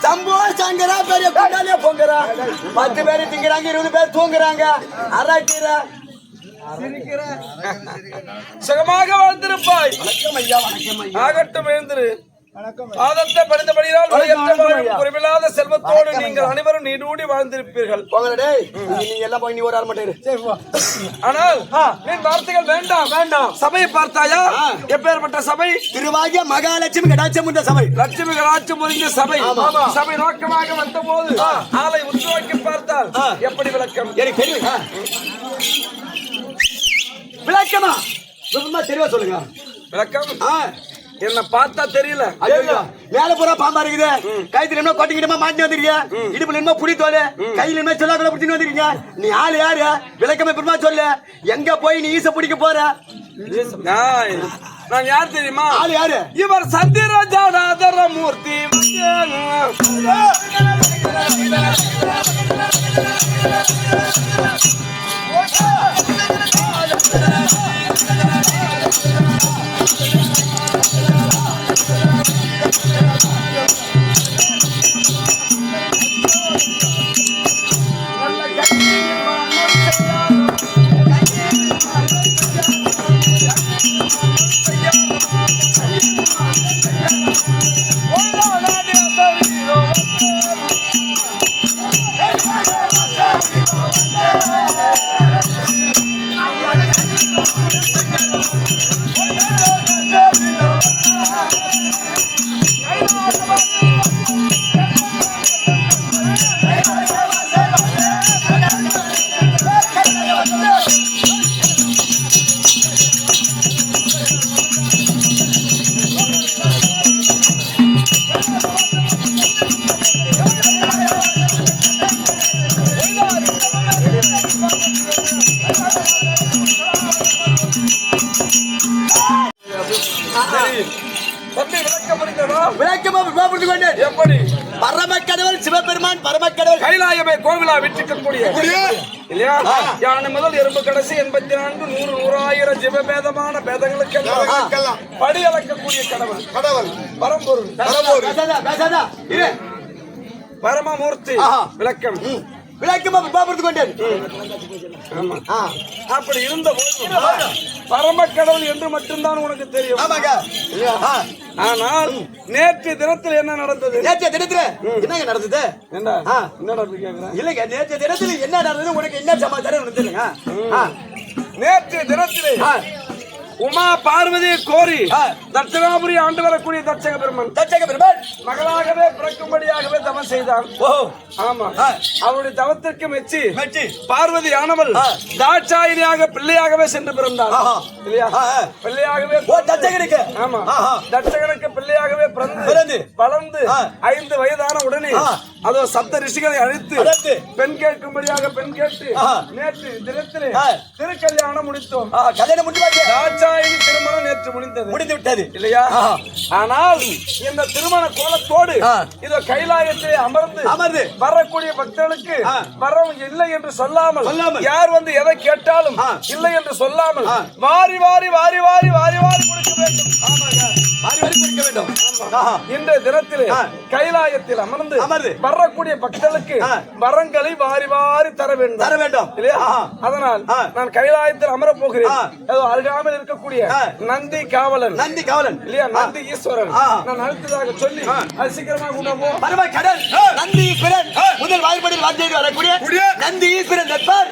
சம்போ சங்கரா பெரிய குண்டாலே போங்கறா 10 பேர் திங்கறாங்க 20 பேர் தூங்குறாங்க அராக்கிற சிரிக்கிற சுகமாக வாழ்ந்திருப்பாய். வணக்கம் ஐயா. வணக்கம் ஐயா. ஆகட்டும் எழுந்திரு. ஆதத்தை படித்தபடியால் குறைவில்லாத செல்வத்தோடு நீங்கள் அனைவரும் நீடூடி வாழ்ந்திருப்பீர்கள். நீங்க எல்லாம் போய் நீ ஒரு ஆரம்பிட்டு. ஆனால் என் வார்த்தைகள் வேண்டாம் வேண்டாம். சபையை பார்த்தாயா? எப்பேற்பட்ட சபை? திருவாகிய மகாலட்சுமி கடாட்சம் என்ற சபை. லட்சுமி கடாட்சம் புரிந்த சபை. சபை நோக்கமாக வந்த போது ஆளை உற்றுநோக்கி பார்த்தால் எப்படி விளக்கம்? எனக்கு தெரியும். விளக்கமா தெளிவா சொல்லுங்க. விளக்கம் என்ன பார்த்தா தெரியல. மேல பூரா பாம்பா இருக்குது. கைத்துல என்ன கொட்டிக்கிட்டமா மாட்டி வந்திருக்கீங்க. இடுப்புல என்ன புடி தோலை, கையில என்ன சொல்லாத பிடிச்சிட்டு வந்திருக்கீங்க. நீ ஆளு யாரு? விளக்கமே பெருமா சொல்லு. எங்க போய் நீ ஈச பிடிக்க போற? நான் யார் தெரியுமா? ஆளு யாரு? இவர் சந்திரஜாடாதர மூர்த்தி. எப்படி பரமக்கடவுள் சிவபெருமான் பரமக்கடவுள் கைலாயமே கோவிலா விட்டுக்கக்கூடிய இல்லையா? யானை முதல் எறும்பு கடைசி 84 100 100,000 ஜீவபேதமான பேதங்களுக்கு படி அளக்கக்கூடிய கடவுள் பரம்பொருள் பரமமூர்த்தி. விளக்கம் விளக்கமா பாபுரத்து கொண்டேன். ஆமா. ஆ, அப்படி இருந்த போது பரமக்கடவுள் என்று மட்டும்தான் உனக்கு தெரியும். ஆமாங்க. ஆ, ஆனால் நேற்று தினத்தில் என்ன நடந்தது? நேற்றைய தினத்துல என்னங்க நடந்தது? என்ன ஆ. என்னடா இப்படி கேக்குற? இல்லைங்க, நேற்றைய தினத்துல என்ன நடந்தது உனக்கு என்ன சமாச்சாரம் நடந்துருங்க? நேற்று தினத்திலே உமா பார்வதியை கோரி தட்சணாபுரி ஆண்டு வரக்கூடிய தட்சக பெருமன் தச்சக பெருமாள் மகளாகவே பிறக்கும்படியாகவே தவம் செய்தான். ஓஹோ, ஆமா. அவருடைய தவத்திற்கு மெச்சி மெச்சி பார்வதி ஆனவள் தாட்சாயினியாக பிள்ளையாகவே சென்று பிறந்தாள். ஆஹா. இல்லையா? பிள்ளையாகவே ஓ, தச்சகனுக்கு. ஆமா. ஆஹா. தட்சகனுக்கு பிள்ளையாகவே பிறந்து வளர்ந்து 5 வயதான உடனே அதோ சப்த ரிஷிகளை அழைத்து அழைத்து பெண் கேட்கும்படியாக பெண் கேட்டு ஆஹா. நேற்று தினத்திலே ஆ. திருக்கல்யாணம் முடித்தோம். கல்யாணம் முடிஞ்சு தாட்சாயினி திருமணம் நேற்று முடிந்தது. முடிந்து விட்டது இல்லையா? ஆஹா. ஆனால் இந்த திருமண கோலத்தோடு ஆ. இதோ கைலாயத்திலே அமர்ந்து வரக்கூடிய பக்தர்களுக்கு ஆ. வரம் இல்லை என்று சொல்லாமல் யார் வந்து எதை கேட்டாலும் ஆ. இல்லை என்று சொல்லாமல் ஆ. வாரி வாரி வாரி வாரி வாரி வாரி கொடுக்க வேண்டும். மாறி மாறி குடிக்க வேண்டும். ஆஹா. இன்றைய தினத்திலே ஆ. கைலாயத்தில் அமர்ந்து அமர்ந்து வரக்கூடிய பக்தர்களுக்கு ஆ. வரங்களை வாரி வாரி தர வேண்டும். தர வேண்டும். இல்லையா? ஆஹா. அதனால் ஆ. நான் கைலாயத்தில் அமர போகிறேன். ஆ. ஏதோ அருகாமல் இருக்கக்கூடிய ஆ. நந்தி காவலன் நந்தி காவலன் இல்லையா? நந்தி ஈஸ்வரன் ஆ. நான் அடுத்ததாக சொல்லி அது சீக்கிரமாக உணவோ பரம கடல் நந்தி ஈஸ்வரன் முதல் வாய்ப்படியில் வார்த்தையில் வரக்கூடிய நந்தி ஈஸ்வரன் நட்பார்